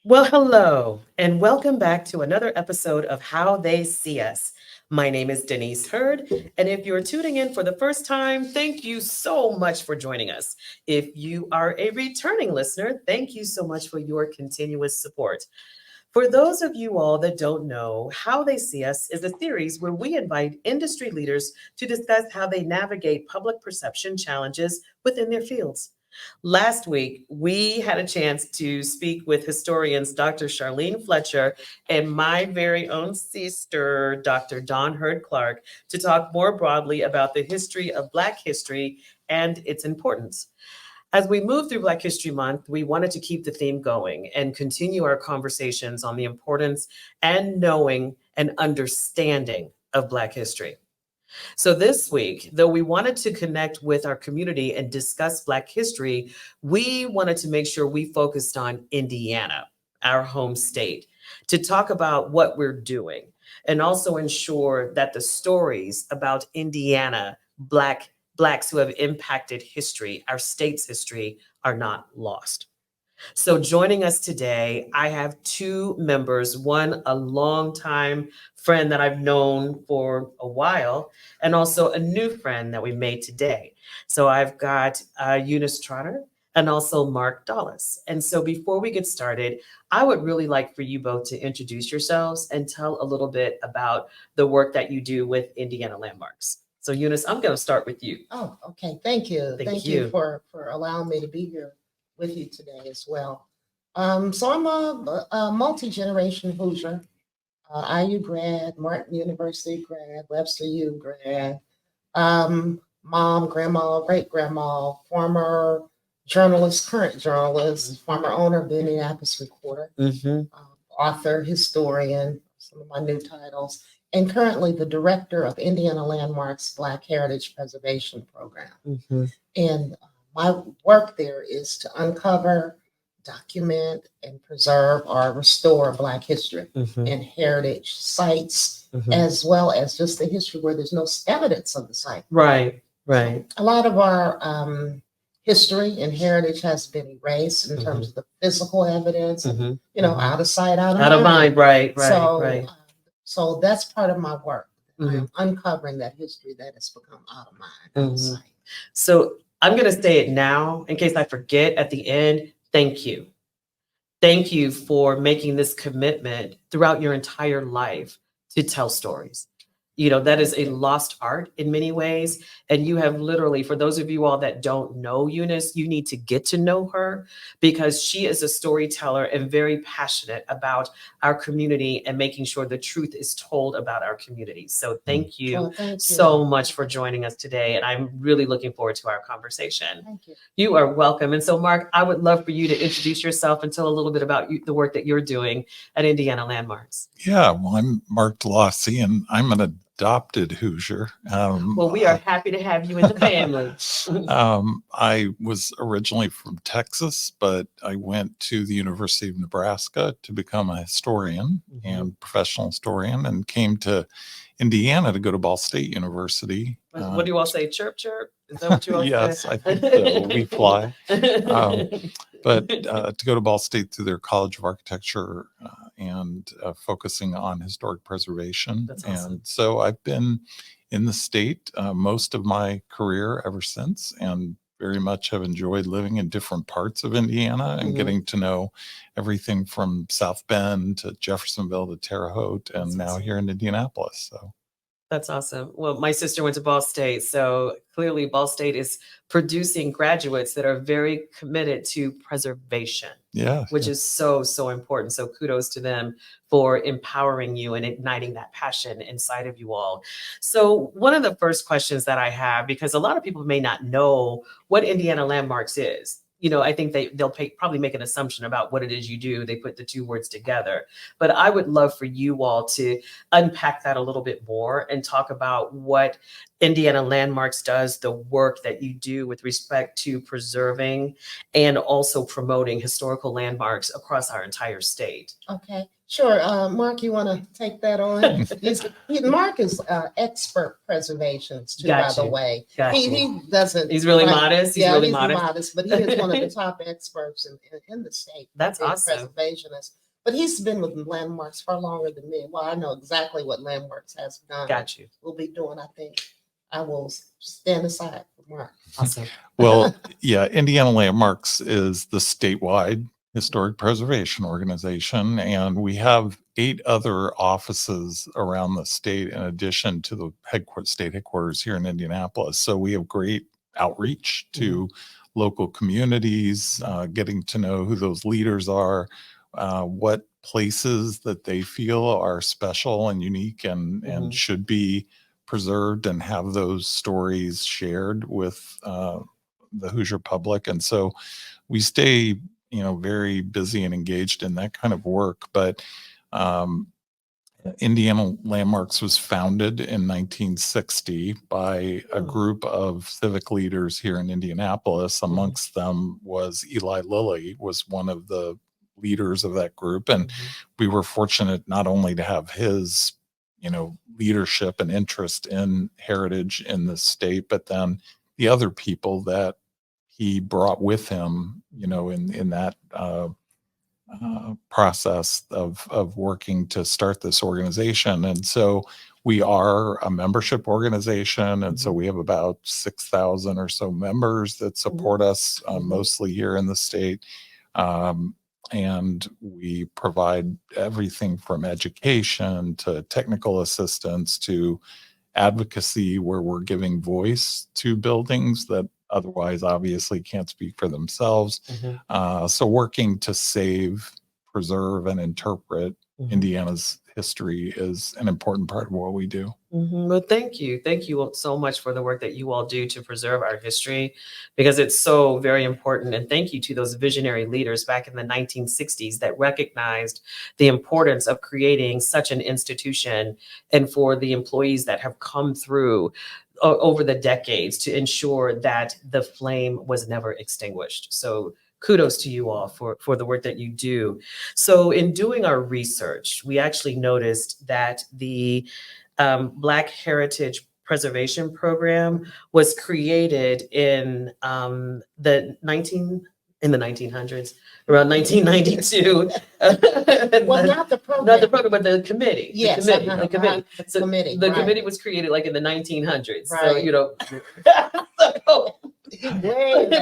Well, hello, and welcome back to another episode of How They See Us. My name is Denise Hurd, and if you're tuning in for the first time, thank you so much for joining us. If you are a returning listener, thank you so much for your continuous support. For those of you all that don't know, How They See Us is a series where we invite industry leaders to discuss how they navigate public perception challenges within their fields. Last week, we had a chance to speak with historians Dr. Charlene Fletcher and my very own sister, Dr. Dawn Hurd Clark, to talk more broadly about the history of Black history and its importance. As we move through Black History Month, we wanted to keep the theme going and continue our conversations on the importance and knowing and understanding of Black history. So this week, though we wanted to connect with our community and discuss Black history, we wanted to make sure we focused on Indiana, our home state, to talk about what we're doing and also ensure that the stories about Indiana, Blacks who have impacted history, our state's history, are not lost. So, joining us today, I have two members, one a longtime friend that I've known for a while, and also a new friend that we made today. So, I've got Eunice Trotter and also Mark Dollase. And so, before we get started, I would really like for you both to introduce yourselves and tell a little bit about the work that you do with Indiana Landmarks. So, Eunice, I'm going to start with you. Oh, okay. Thank you. Thank Thank you. you for allowing me to be here with you today as well. So I'm a multi-generation Hoosier, IU grad, Martin University grad, Webster U grad, mom, grandma, great grandma, former journalist, current journalist, former owner of the Indianapolis Recorder, Mm-hmm. author, historian, some of my new titles, and currently the director of Indiana Landmarks Black Heritage Preservation Program. Mm-hmm. And my work there is to uncover, document, and preserve or restore Black history Mm-hmm. and heritage sites, Mm-hmm. as well as just the history where there's no evidence of the site. Right, right. A lot of our history and heritage has been erased in terms of the physical evidence, Mm-hmm. out of sight, out of Out of mind, mind. right, right, So, right. so that's part of my work. Mhm. I'm uncovering that history that has become out of mind, out of Mhm. sight. So I'm going to say it now in case I forget at the end. Thank you. Thank you for making this commitment throughout your entire life to tell stories. You know, that is a lost art in many ways. And you have literally, for those of you all that don't know Eunice, you need to get to know her because she is a storyteller and very passionate about our community and making sure the truth is told about our community. So thank you Well, thank you. so much for joining us today. And I'm really looking forward to our conversation. Thank you. You are welcome. And so, Mark, I would love for you to introduce yourself and tell a little bit about the work that you're doing at Indiana Landmarks. Yeah, well, I'm Mark Dollase, and I'm an adopted Hoosier. Well, we are happy to have you in the family. I was originally from Texas, but I went to the University of Nebraska to become a historian and professional historian, and came to Indiana to go to Ball State University. What do you all say? Chirp, chirp? Is that what you all Yes, say? I think so. We fly. But to go to Ball State through their College of Architecture and focusing on historic preservation. That's awesome. And so I've been in the state most of my career ever since, and very much have enjoyed living in different parts of Indiana and Mhm. getting to know everything from South Bend to Jeffersonville to Terre Haute, and That's now awesome. here in Indianapolis. So That's awesome. Well, my sister went to Ball State, so clearly Ball State is producing graduates that are very committed to preservation, yeah, which is so, so important. So kudos to them for empowering you and igniting that passion inside of you all. So one of the first questions that I have, because a lot of people may not know what Indiana Landmarks is. You know, I think they'll probably make an assumption about what it is you do. They put the two words together. But I would love for you all to unpack that a little bit more and talk about what Indiana Landmarks does, the work that you do with respect to preserving and also promoting historical landmarks across our entire state. Okay. Sure. Mark, you want to take that on? Mark is expert preservations too, by Got the you. way. Got you. He doesn't. He's really like- modest. He's yeah, really he's modest. modest, but he is one of the top experts in the state. That's being awesome. Preservationist. But he's been with landmarks far longer than me. Well, I know exactly what landmarks has done. Got you. We'll be doing, I think. I will stand aside for Mark. Awesome. Well, yeah, Indiana Landmarks is the statewide historic preservation organization, and we have 8 other offices around the state in addition to the state headquarters here in Indianapolis. So we have great outreach to local communities, getting to know who those leaders are, what places that they feel are special and unique and should be preserved, and have those stories shared with the Hoosier public. And so we stay, very busy and engaged in that kind of work. But Indiana Landmarks was founded in 1960 by a group of civic leaders here in Indianapolis. Amongst them was Eli Lilly, was one of the leaders of that group. And we were fortunate not only to have his leadership and interest in heritage in the state, but then the other people that he brought with him, in that process of working to start this organization. And so we are a membership organization. And so we have about 6,000 or so members that support us, mostly here in the state. And we provide everything from education to technical assistance to advocacy, where we're giving voice to buildings that otherwise obviously can't speak for themselves. So working to save, preserve, and interpret Indiana's history is an important part of what we do. Well, thank you. Thank you so much for the work that you all do to preserve our history, because it's so very important. And thank you to those visionary leaders back in the 1960s that recognized the importance of creating such an institution, and for the employees that have come through over the decades to ensure that the flame was never extinguished. So kudos to you all for the work that you do. So in doing our research, we actually noticed that the Black Heritage Preservation Program was created in the 1900s, around 1992. Well, not the program. Not the program, but the committee. Yes, the committee. The committee. The So committee. the right. committee was created like in the 1900s. So, Right.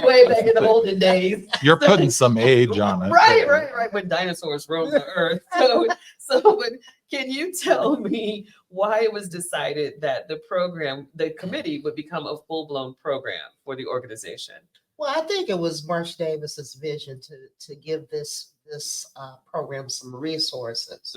way back in the olden days. You're putting some age on it. Right. When dinosaurs roamed the earth. But can you tell me why it was decided that the committee would become a full-blown program for the organization? Well, I think it was Marsh Davis's vision to give this program some resources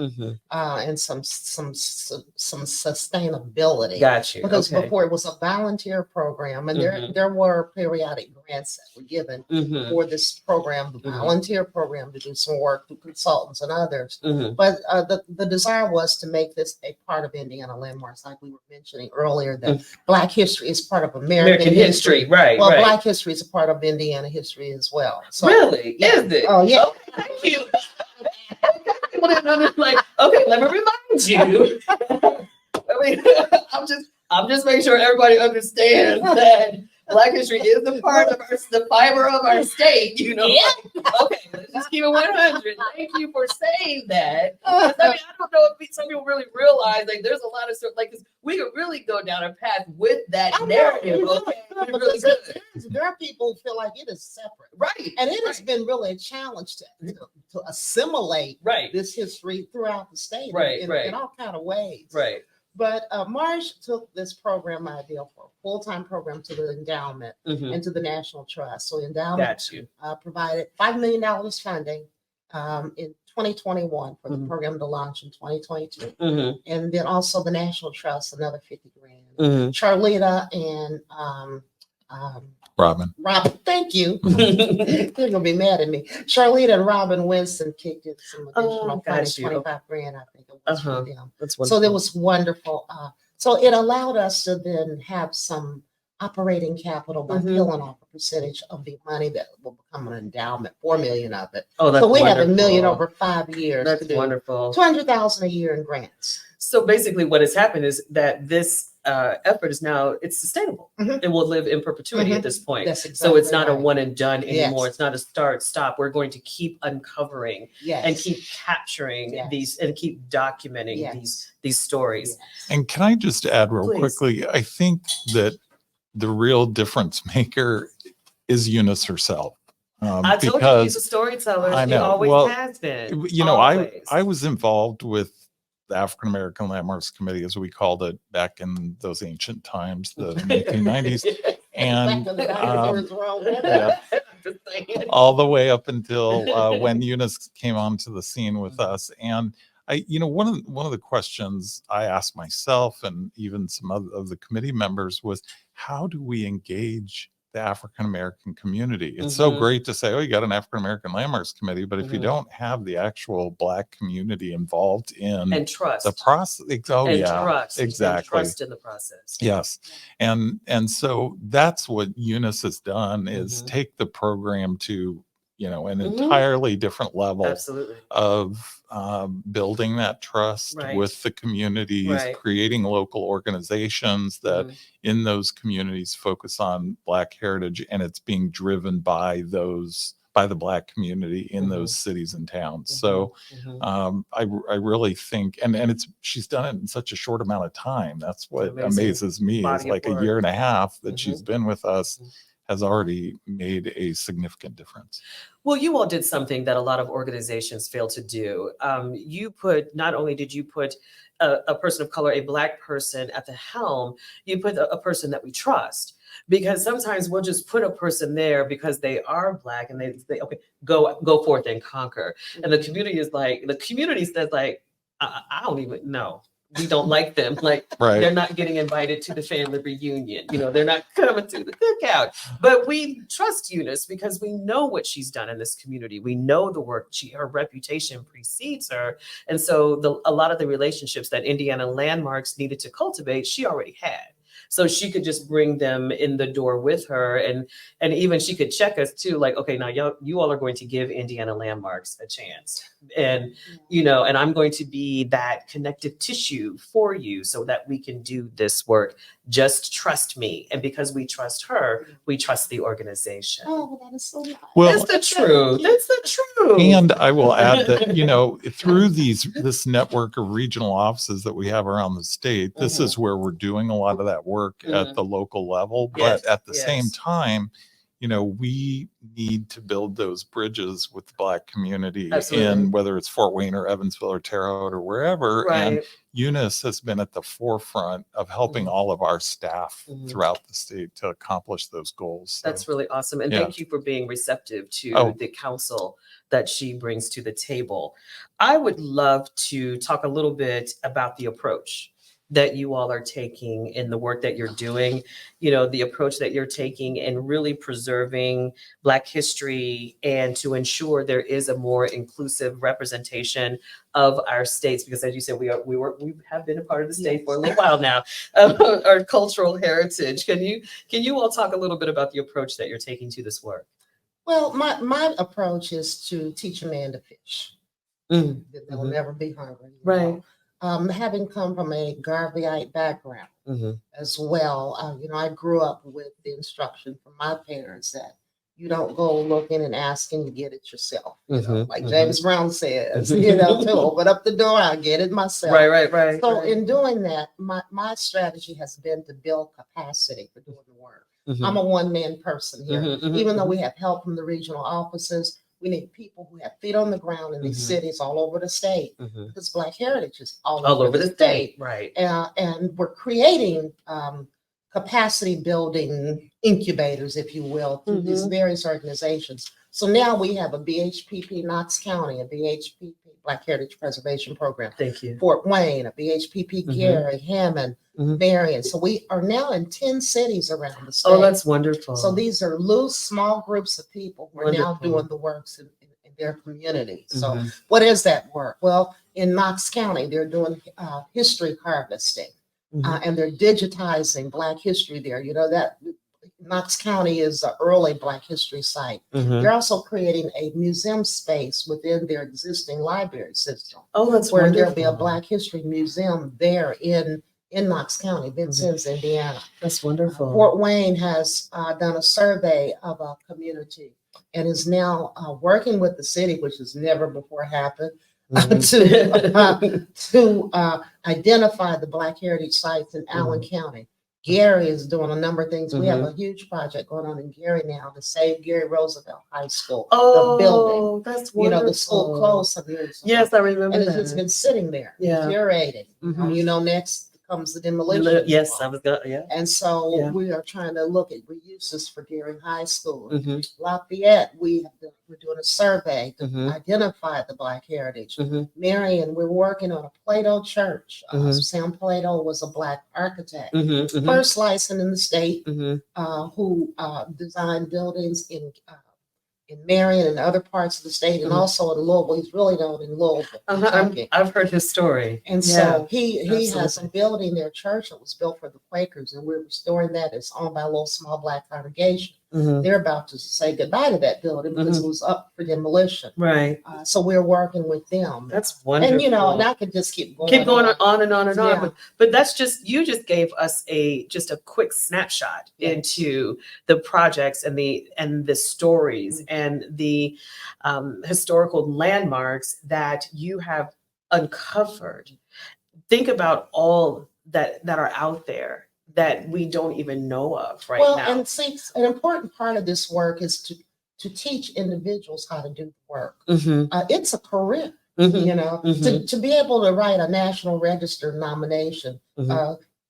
and some sustainability. Got you. Because Okay. before it was a volunteer program, and there were periodic grants that were given for this program, the volunteer program, to do some work through consultants and others. But the desire was to make this a part of Indiana Landmarks, like we were mentioning earlier, that Black history is part of American history. Right. Well, right. Black history is a part of Indiana history as well. So, Really? yeah. Is it? Oh, yeah. Thank you. Like, okay, let me remind you. I'm just making sure everybody understands that Black history is a part of the fiber of our state. Yeah. Okay, let's just keep it 100. Thank you for saying that. I don't know if some people really realize there's a lot of stuff 'cause we could really go down a path with that narrative. Okay, we really could. There are people who feel like it is separate. Right. And it has been really a challenge to assimilate this history throughout the state in all kind of ways. Right. But Marsh took this program idea for a full-time program to the endowment and to the National Trust. So endowment provided $5 million funding in 2021 for the program to launch in 2022. And then also the National Trust, another $50 grand. Charlita and Robin, thank you. They're gonna be mad at me. Charlita and Robin Winston kicked in some additional funding, 25 grand, I think it was for them. That's wonderful. So that was wonderful. So it allowed us to then have some operating capital by Mhm. peeling off a percentage of the money that will become an endowment, 4 million of it. Oh, that's So we have wonderful. $1 million over 5 years That's to do wonderful. 200,000 a year in grants. So basically what has happened is that this effort is now, it's sustainable. Mhm. It will live in perpetuity at this point. That's So it's exactly not a right. one and done anymore. Yes. It's not a start, stop. We're going to keep uncovering and Yes. keep capturing Yes. these and keep documenting Yes. these stories. Yes. And can I just add real Please. quickly? I think that the real difference maker is Eunice herself. I told you Because she's a storyteller. I She know. always Well, has been. you know, Always. I was involved with the African American Landmarks Committee, as we called it back in those ancient times, the 1990s, and Back when the dinosaurs were all red. yeah, Just saying. all the way up until when Eunice came onto the scene with us. And one of the questions I asked myself and even some of the committee members was, how do we engage the African American community? It's so Mhm. great to say, oh, you got an African American Landmarks Committee, but if you Mhm. don't have the actual Black community involved in And trust. the process, oh and yeah, trust. And exactly. trust in the process. Yes. And so that's what Eunice has done, is Mhm. take the program to, an Mhm. entirely different level Absolutely. of building that trust Right. with the communities, Right. creating local organizations that Mhm. in those communities focus on Black heritage, and it's being driven by the Black community in Mhm. those cities and towns. So Mhm. I really think, and she's done it in such a short amount of time. That's what Amazing amazes me, is body of like a work. year and a half that Mhm. she's been with us Mhm. has already made a significant difference. Well, you all did something that a lot of organizations fail to do. Not only did you put a person of color, a Black person at the helm, you put a person that we trust. Because sometimes we'll just put a person there because they are Black and they okay, go forth and conquer. And the community says like, I don't even know. We don't like them. Like Right. they're not getting invited to the family reunion. They're not coming to the cookout. But we trust Eunice because we know what she's done in this community. We know the work. Her reputation precedes her. And so a lot of the relationships that Indiana Landmarks needed to cultivate, she already had. So she could just bring them in the door with her, and even she could check us too, like, okay, now you all are going to give Indiana Landmarks a chance, and and I'm going to be that connective tissue for you so that we can do this work. Just trust me, and because we trust her, we trust the organization. Oh, that is so nice. Well, That's the truth. That's the truth. and I will add that, through this network of regional offices that we have around the state, this is where we're doing a lot of that work at the local level. Yes, But at the same yes. time, we need to build those bridges with the Black community Absolutely. in whether it's Fort Wayne or Evansville or Terre Haute or wherever. And Right. Eunice has been at the forefront of helping all of our staff throughout the state to accomplish those goals. So, That's really awesome. And yeah. thank you for being receptive to Oh. the counsel that she brings to the table. I would love to talk a little bit about the approach that you all are taking in the work that you're doing, the approach that you're taking in really preserving Black history and to ensure there is a more inclusive representation of our states, because as you said, we have been a part of the state for a little while now, our cultural heritage. Can you all talk a little bit about the approach that you're taking to this work? Well, my approach is to teach a man to fish. Mm. They'll never be hungry. Right. Having come from a Garveyite background as well, I grew up with the instruction from my parents that you don't go looking and asking to get it yourself. Like James Brown says, to open up the door, I'll get it myself. Right. So in doing that, my strategy has been to build capacity for doing the work. I'm a one-man person here. Even though we have help from the regional offices, we need people who have feet on the ground in these cities all over the state, because Black heritage is all over the state. Right. And we're creating capacity building incubators, if you will, through these various organizations. So now we have a BHPP Knox County, a BHPP Black Heritage Preservation Program. Thank you. Fort Wayne, a BHPP Gary, Hammond, Marion. So we are now in 10 cities around the state. Oh, that's wonderful. So these are loose, small groups of people who are now doing the works in their community. So what is that work? Well, in Knox County, they're doing history harvesting. and they're digitizing Black history there. You know, that Knox County is an early Black history site. They're also creating a museum space within their existing library system Oh, that's where wonderful. there'll be a Black history museum there in Knox County, Vincennes, Indiana. That's wonderful. Fort Wayne has done a survey of a community and is now working with the city, which has never before happened, to identify the Black heritage sites in Allen County. Gary is doing a number of things. We have a huge project going on in Gary now to save Gary Roosevelt High School, the building. That's You know, the school closed some years ago. Yes, I remember And that. it's just been sitting there, Yeah. deteriorating. You know, next comes the demolition. Yes, I was going. Yeah. And so Yeah. we are trying to look at reuses for Gary High School. Lafayette, we're doing a survey to identify the Black heritage. Marion, we're working on a Plato church. Sam Plato was a Black architect, first licensed in the state, who designed buildings in Marion and other parts of the state, and also in Louisville. He's really known in Louisville. I've heard his story. And so he has a building there, church that was built for the Quakers, and we're restoring that. It's owned by a little small Black congregation. They're about to say goodbye to that building because it was up for demolition. Right. So we're working with them. That's wonderful. And you know, and I could just keep going on and on and on. Yeah. But that's just, you just gave us just a quick snapshot into the projects and the stories and the historical landmarks that you have uncovered. Think about all that are out there that we don't even know of right now. Well, and see, an important part of this work is to teach individuals how to do the work. It's a career. You know, to be able to write a National Register nomination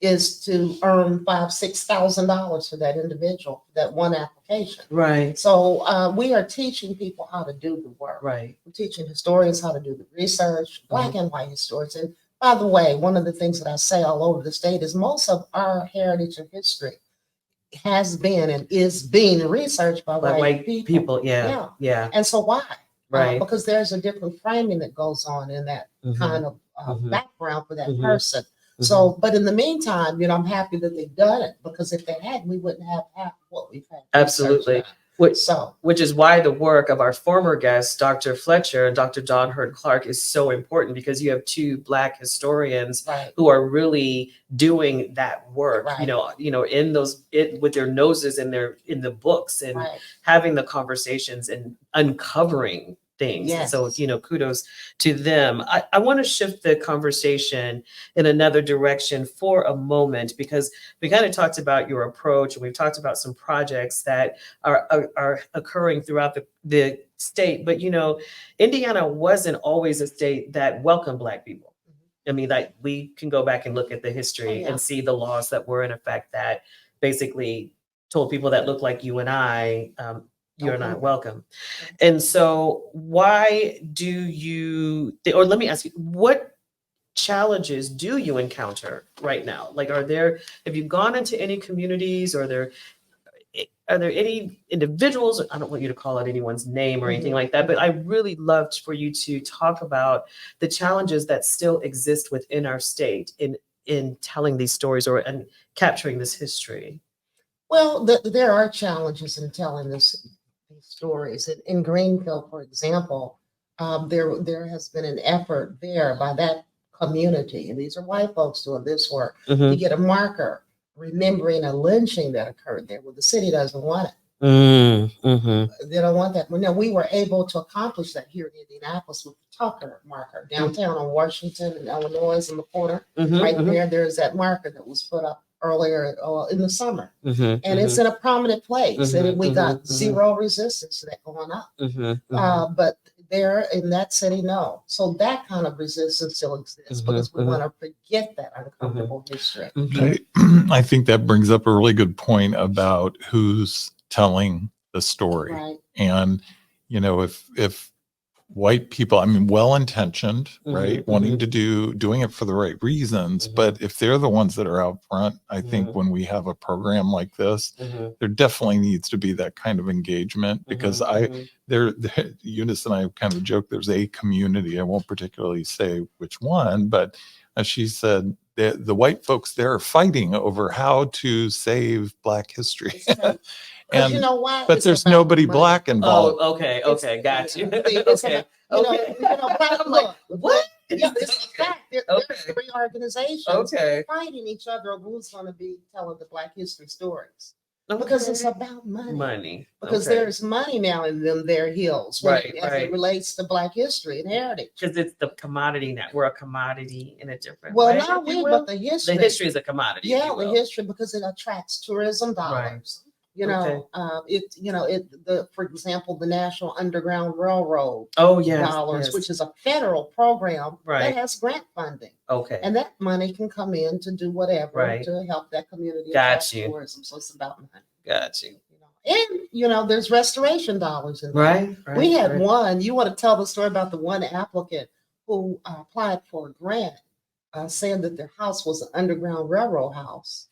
is to earn $5,000-$6,000 for that individual, that one application. Right. So we are teaching people how to do the work. Right. We're teaching historians how to do the research, Black and white historians. And by the way, one of the things that I say all over the state is most of our heritage and history has been and is being researched by white people. Yeah. And so why? Right. Because there's a different framing that goes on in that kind of background for that person. So, but in the meantime, you know, I'm happy that they've done it, because if they hadn't, we wouldn't have half what we've had. Absolutely. Which is why the work of our former guests, Dr. Fletcher and Dr. Dawn Hurd Clark, is so important, because you have two Black historians who are really doing that work, you know, in those, with their noses in the books and having the conversations and uncovering things. So, you know, kudos to them. I want to shift the conversation in another direction for a moment, because we kind of talked about your approach, and we've talked about some projects that are occurring throughout the state. But, you know, Indiana wasn't always a state that welcomed Black people. I mean, like, we can go back and look at the history and see the laws that were in effect that basically told people that look like you and I, you're not welcome. And so why do you, or let me ask you, what challenges do you encounter right now? Like, have you gone into any communities, or are there any individuals? I don't want you to call out anyone's name or anything like that, but I really loved for you to talk about the challenges that still exist within our state in telling these stories and capturing this history. Well, there are challenges in telling these stories. In Greenfield, for example, there has been an effort there by that community, and these are white folks doing this work, to get a marker remembering a lynching that occurred there. Well, the city doesn't want it. They don't want that. Well, no, we were able to accomplish that here in Indianapolis with the Trotter marker downtown on Washington and Illinois in the corner. There's that marker that was put up earlier in the summer, and it's in a prominent place, and we got zero resistance to that going up. But there in that city, no. So that kind of resistance still exists, because we want to forget that uncomfortable history. I think that brings up a really good point about who's telling the story. And, you know, if white people, I mean, well-intentioned, right? Wanting to doing it for the right reasons. But if they're the ones that are out front, I think when we have a program like this, there definitely needs to be that kind of engagement, because Eunice and I kind of joke, there's a community, I won't particularly say which one, but as she said, the white folks there are fighting over how to save Black history. It's true. 'Cause you And know why? but It's there's about nobody money. Black involved. Oh, okay, It's- okay, got you. See, it's Okay, about, okay. Black, I'm like, what? Yeah, it's a fact. There's Okay. 3 organizations Okay. fighting each other over who's going to be telling the Black history stories because it's about money. Money. Because Okay. there's money now in their hills, Right, as right. it relates to Black history and heritage. Because it's the commodity now. We're a commodity in a different Well, way. not if you we, will. but the history. The history is a commodity. if Yeah, you the will. history, because it attracts tourism dollars. You know, for example, the National Underground Railroad Oh, yes. dollars, yes. which is a federal program Right. that has grant funding. Okay. And that money can come in to do whatever Right. to help that community Got attract you. tourism. So it's about money. Got you. And there's restoration dollars in there. Right. Right. We had right. one. You want to tell the story about the one applicant who applied for a grant, saying that their house was an underground railroad house,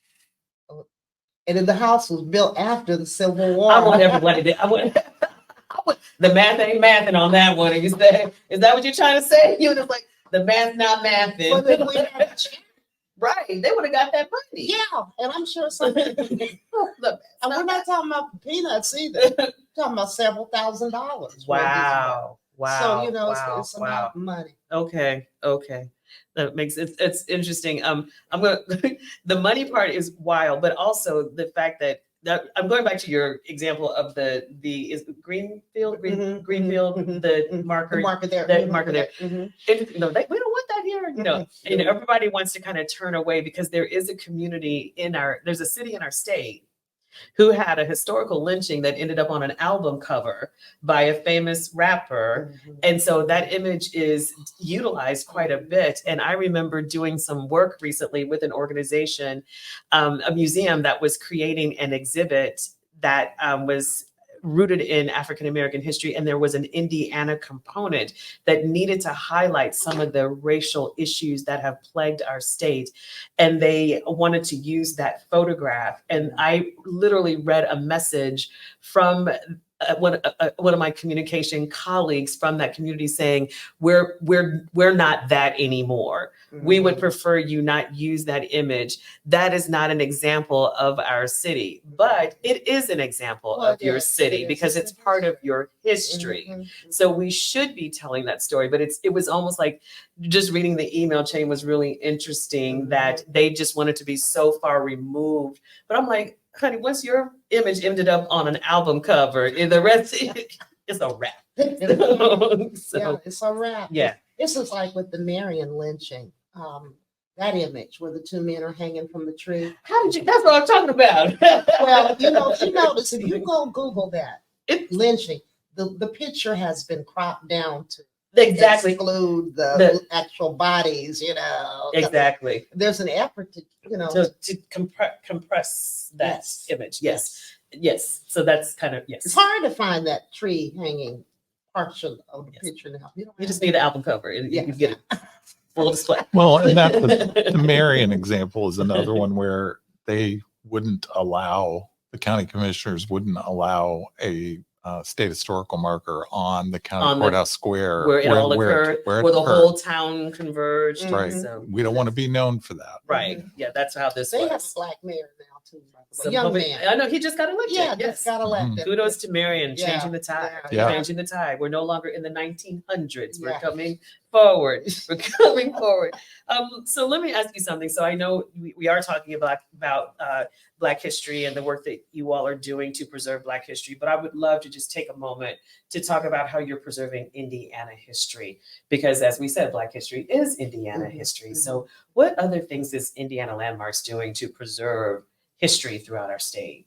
and then the house was built after the Civil War. I want everybody to. I want the math ain't mathing on that one. And you say, is that what you're trying to say? You was like, the math's not mathing. Well, then we had a check. Right. They would have got that money. Yeah, and I'm sure something. Look, And we're not talking about peanuts either. We're talking about several $1,000s. Wow. Wow. So wow, it's wow. about money. Okay. Okay. That makes it's interesting. I'm gonna the money part is wild, but also the fact that I'm going back to your example of the is Greenfield Greenfield the marker The marker there. that marker there. Mhm. We don't want that here, Mhm. and everybody wants to kind of turn away because there is a community there's a city in our state who had a historical lynching that ended up on an album cover by a famous rapper. Mhm. And so that image is utilized quite a bit. And I remember doing some work recently with an organization, a museum that was creating an exhibit that was rooted in African American history. And there was an Indiana component that needed to highlight some of the racial issues that have plagued our state. And they wanted to use that photograph. And I literally read a message from one of my communication colleagues from that community saying, we're not that anymore. We would prefer you not use that image. That is not an example of our city, but it is an example Well, of your city because it's part of your history. Mhm. So we should be telling that story, but it was almost like just reading the email chain was really interesting that they just wanted to be so far removed. But I'm like, honey, once your image ended up on an album cover, the rest it's a wrap. Yeah, it's a wrap. Yeah. This is like with the Marion lynching. That image where the 2 men are hanging from the tree. How did you? That's what I'm talking about. Well, you notice if you go Google that lynching, the picture has been cropped down to exactly exclude the actual bodies. Exactly. There's an effort to to compress that Yes. image. Yes. So that's kind of It's hard to find that tree hanging partial of the picture now. You just need an album cover. You Yes. can get it full display. Well, and that's the Marion example is another one where they wouldn't allow, the county commissioners wouldn't allow a state historical marker on the county courthouse square where it all occurred, where the occurred. whole town converged. Right. So, We don't want to be known for that. right. Yeah, that's how this They have a was. Black mayor now too. By the way. Some Young public- man. I know he just got elected. Yeah, yes. just got elected. Kudos to Marion, Yeah, changing the tide. yeah. Changing the tide. We're no longer in the 1900s. We're Yeah. coming forward. We're coming forward. So let me ask you something. So I know we are talking about Black history and the work that you all are doing to preserve Black history, but I would love to just take a moment to talk about how you're preserving Indiana history, because as we said, Black history is Indiana history. So what other things is Indiana Landmarks doing to preserve history throughout our state?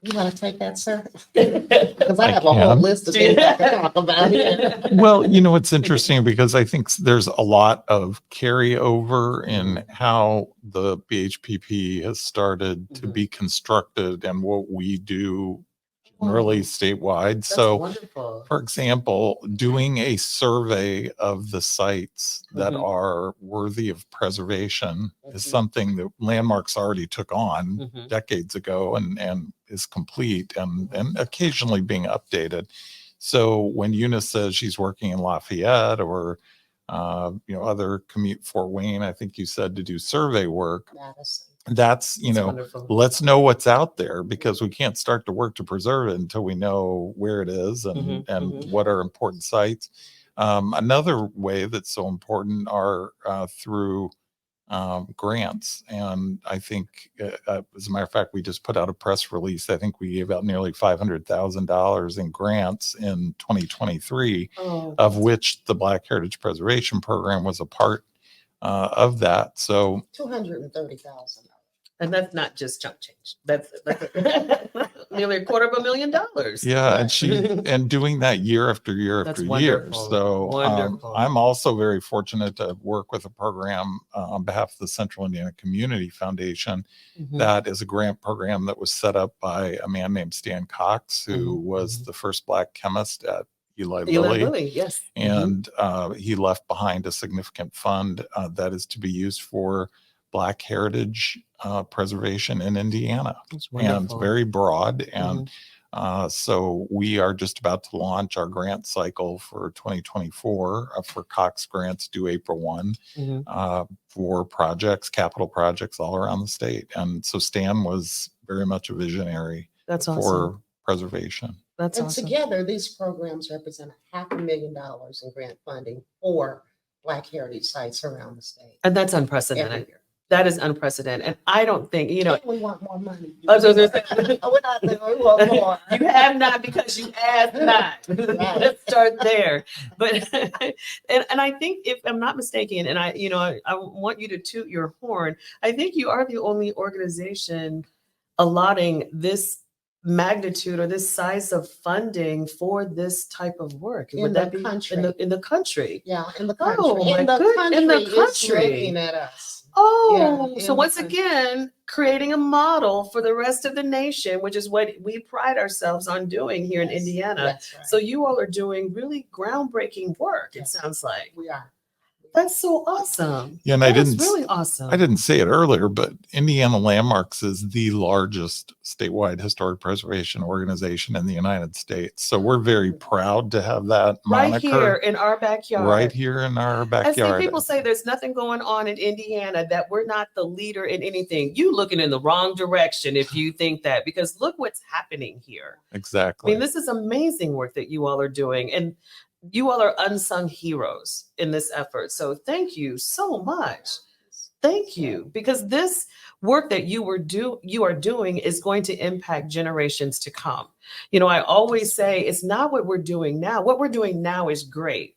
You want to take that, sir? Because I have a whole can. list of things I can talk about here. Well, it's interesting because I think there's a lot of carryover in how the BHPP has started to be constructed and what we do really statewide. That's So, wonderful. for example, doing a survey of the sites that Mhm. are worthy of preservation is Mhm. something that Landmarks already took on Mhm. decades ago and is complete and occasionally being updated. So when Eunice says she's working in Lafayette or other commute Fort Wayne, I think you said, to do survey work. Madison. That's, That's wonderful. let's know what's out there, because we can't start to work to preserve it until we know where it is and what are important sites. Another way that's so important are through grants. And I think, as a matter of fact, we just put out a press release. I think we gave out nearly $500,000 in grants in 2023, of which the Black Heritage Preservation Program was a part of that. So $230,000. And that's not just chump change. That's nearly $250,000. yeah, and doing that year after year That's after year. wonderful. So Wonderful. I'm also very fortunate to work with a program on behalf of the Central Indiana Community Foundation. That is a grant program that was set up by a man named Stan Cox, who was the first Black chemist at Eli Lilly. Yes. And he left behind a significant fund that is to be used for Black heritage preservation in Indiana. And it's very broad. And so we are just about to launch our grant cycle for 2024 for Cox grants due April 1 for projects, capital projects all around the state. And so Stan was very much a visionary for preservation. That's and awesome. Together, these programs represent $500,000 in grant funding for Black heritage sites around the state. And that's unprecedented. That is unprecedented. And I don't think, We want more money. We're not doing, we want more. You have not because you asked not. Right. Let's start there. But and I think, if I'm not mistaken, and I want you to toot your horn, I think you are the only organization allotting this magnitude or this size of funding for this type of work. In Would the that be country. in the country? Yeah, in the country. Oh, my in the good- country. in the is country. looking at us. Oh, Yeah, so in once the country. again, creating a model for the rest of the nation, which is what we pride ourselves on doing here in Yes, Indiana. that's right. So you all are doing really groundbreaking work, it sounds like. We are. That's so awesome. Yeah, and That is really awesome. I didn't say it earlier, but Indiana Landmarks is the largest statewide historic preservation organization in the United States. So we're very proud to have that right moniker here in our backyard. right here in our I see backyard. people say there's nothing going on in Indiana, that we're not the leader in anything. You looking in the wrong direction if you think that, because look what's happening here. Exactly. I mean, this is amazing work that you all are doing, and you all are unsung heroes in this effort. So thank you so much. Thank you, because this work that you are doing is going to impact generations to come. I always say it's not what we're doing now. What we're doing now is great.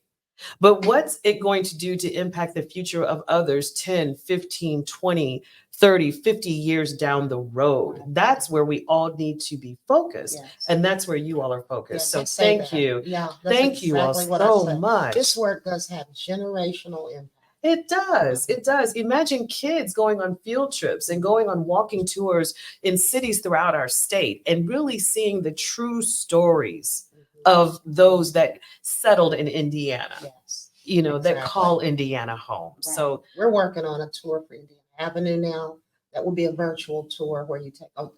But what's it going to do to impact the future of others 10, 15, 20, 30, 50 years down the road? That's where we all need to be focused. Yes. And that's where you all are focused. Yes, So I say thank that. you. Yeah, that's Thank you all exactly what I so said. much. This work does have generational impact. It does. It does. Imagine kids going on field trips and going on walking tours in cities throughout our state and really seeing the true stories of those that settled in Indiana, Yes. that Exactly. call Indiana home. Right. So we're working on a tour for Indiana Avenue now. That will be a virtual tour where you take the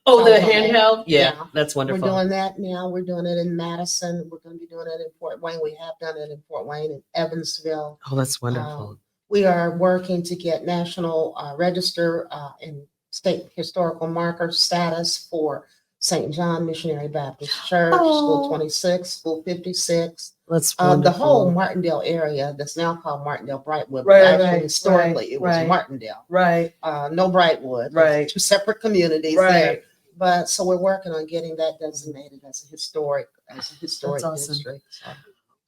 telephone. handheld. Yeah, Yeah. that's We're wonderful. doing that now. We're doing it in Madison. We're going to be doing it in Fort Wayne. We have done it in Fort Wayne and Evansville. Oh, that's wonderful. We are working to get national register and state historical marker status for St. John Missionary Baptist Church, School 26, School 56. That's wonderful. The whole Martindale area that's now called Martindale Brightwood. Right, Actually, right, historically, it was right. Martindale. Right. No Brightwood. Right. Two separate communities there. Right. But so we're working on getting that designated as a historic That's awesome. district. So.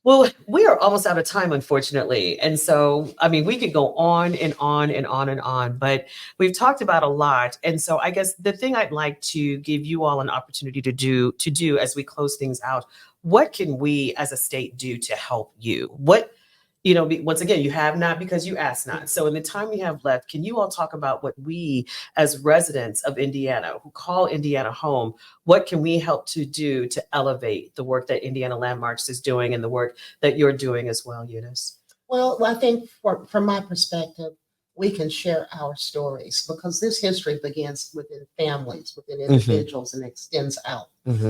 Well, we are almost out of time, unfortunately. And so, we could go on and on and on and on, but we've talked about a lot. And so I guess the thing I'd like to give you all an opportunity to do as we close things out, what can we as a state do to help you? Once again, you have not because you asked not. So in the time we have left, can you all talk about what we as residents of Indiana who call Indiana home, what can we help to do to elevate the work that Indiana Landmarks is doing and the work that you're doing as well, Eunice? Well, I think from my perspective, we can share our stories, because this history begins within families, within individuals, and extends out.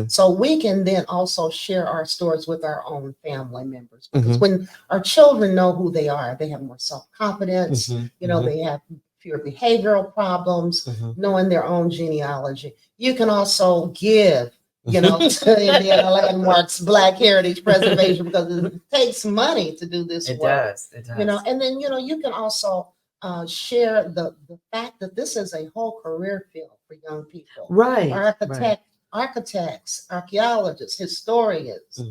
So we can then also share our stories with our own family members. Because when our children know who they are, they have more self-confidence, they have fewer behavioral problems, knowing their own genealogy. You can also give, to Indiana Landmarks Black Heritage Preservation, because it takes money to do this work. It does. And then, you can also share the fact that this is a whole career field for young people. Right. Architects, archaeologists, historians,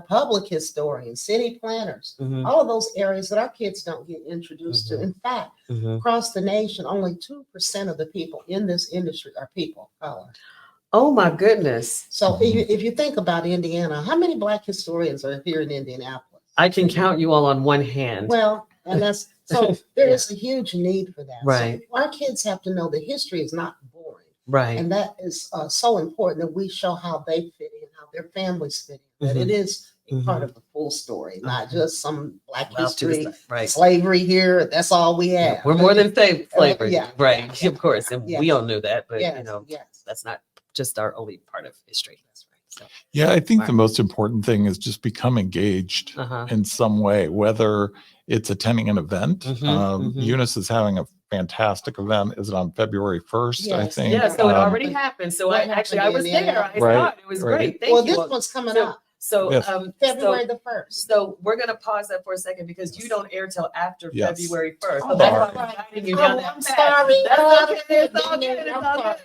public historians, city planners, all of those areas that our kids don't get introduced to. In fact, across the nation, only 2% of the people in this industry are people of color. Oh my goodness. So if you think about Indiana, how many Black historians are here in Indianapolis? I can count you all on one hand. Well, and that's so there is a huge need for that. Right. So our kids have to know that history is not boring. Right. And that is so important, that we show how they fit in, how their families fit in, that it is a part of the full story, not just some Black history, slavery here. That's all we have. We're more than slavery. Right. Yeah. Of course. And we all knew that, but yes. that's not just our only part of history. That's right. So, Yeah, I think the most important thing is just become engaged in some way, whether it's attending an event. Eunice is having a fantastic event. Is it on February 1st? I think. Yeah, so it already happened. So I was there. I saw it. It was great. Thank you. This one's coming up. So February the 1st. So we're gonna pause that for a second, because you don't air till after February 1st. So Oh, that's why I'm guiding you down that I'm path. sorry. That's okay. It's all good.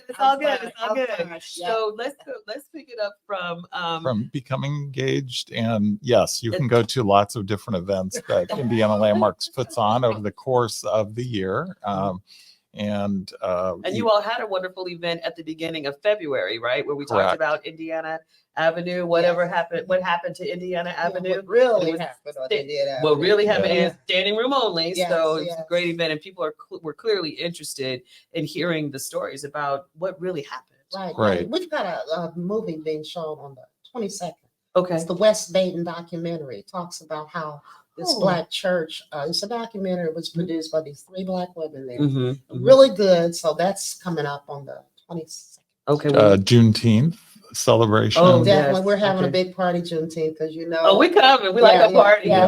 It's all good. It's all good. So let's pick it up from becoming engaged. And yes, you can go to lots of different events that Indiana Landmarks puts on over the course of the year. And you all had a wonderful event at the beginning of February, right? Where we talked about Indiana Avenue, what happened to Indiana Avenue. What really happened on Indiana Avenue. What really happened is standing room only. Yes, so it's a great event, and people were clearly interested in hearing the stories about what really happened. Right. We've got a movie being shown on the 22nd. Okay. It's the West Baden documentary. It talks about how this Black church, it's a documentary. It was produced by these 3 Black women there. Really good. So that's coming up on the 22nd. Okay. Juneteenth celebration. Oh, definitely. We're having a big party Juneteenth, because Oh, we're coming. We like a party. We're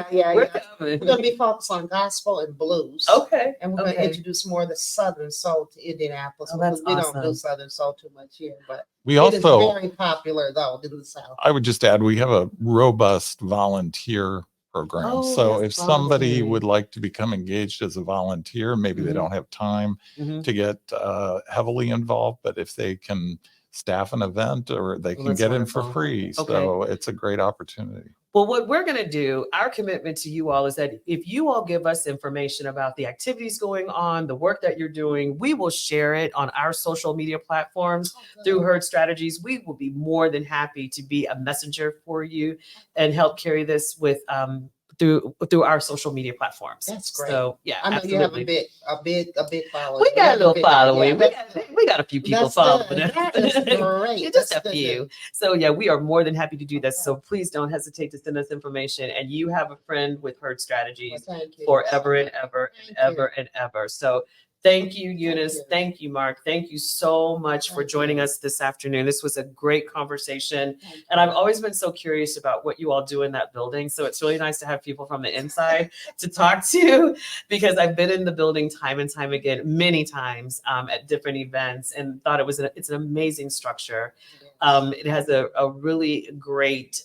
coming. We're going to be focused on gospel and blues. Okay. And we're going to introduce more of the Southern soul to Indianapolis. That's we don't do Southern soul too much here, but we it is also very popular though in the South. I would just add, we have a robust volunteer program. So if somebody would like to become engaged as a volunteer, maybe they don't have time to get heavily involved, but if they can staff an event, or they can get in for free. So it's a great opportunity. Well, what we're going to do, our commitment to you all, is that if you all give us information about the activities going on, the work that you're doing, we will share it on our social media platforms through Herd Strategies. We will be more than happy to be a messenger for you and help carry this with through our social media platforms. That's great. So yeah, I know absolutely. you have a big following. We got a little following. We got a few people following. That is great. Just a few. So yeah, we are more than happy to do that. So please don't hesitate to send us information. And you have a friend with Herd Strategies forever and ever and ever and ever. So thank you, Eunice. Thank you, Mark. Thank you so much for joining us this afternoon. This was a great conversation. And I've always been so curious about what you all do in that building. So it's really nice to have people from the inside to talk to, because I've been in the building time and time again, many times at different events, and thought it's an amazing structure. It has a really great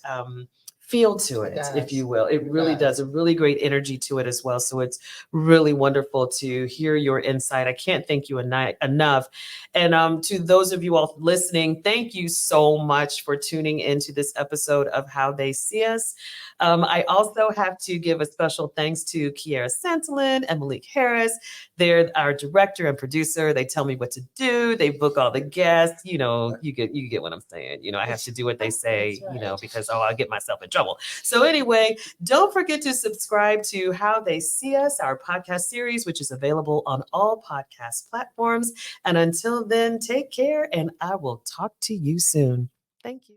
feel to it, if you will. It really does. A really great energy to it as well. So it's really wonderful to hear your insight. I can't thank you enough. And to those of you all listening, thank you so much for tuning into this episode of How They See Us. I also have to give a special thanks to Kiara Santolin and Malik Harris. They're our director and producer. They tell me what to do. They book all the guests. You get what I'm saying. I have to do what they say, because I'll get myself in trouble. So anyway, don't forget to subscribe to How They See Us, our podcast series, which is available on all podcast platforms. And until then, take care, and I will talk to you soon. Thank you.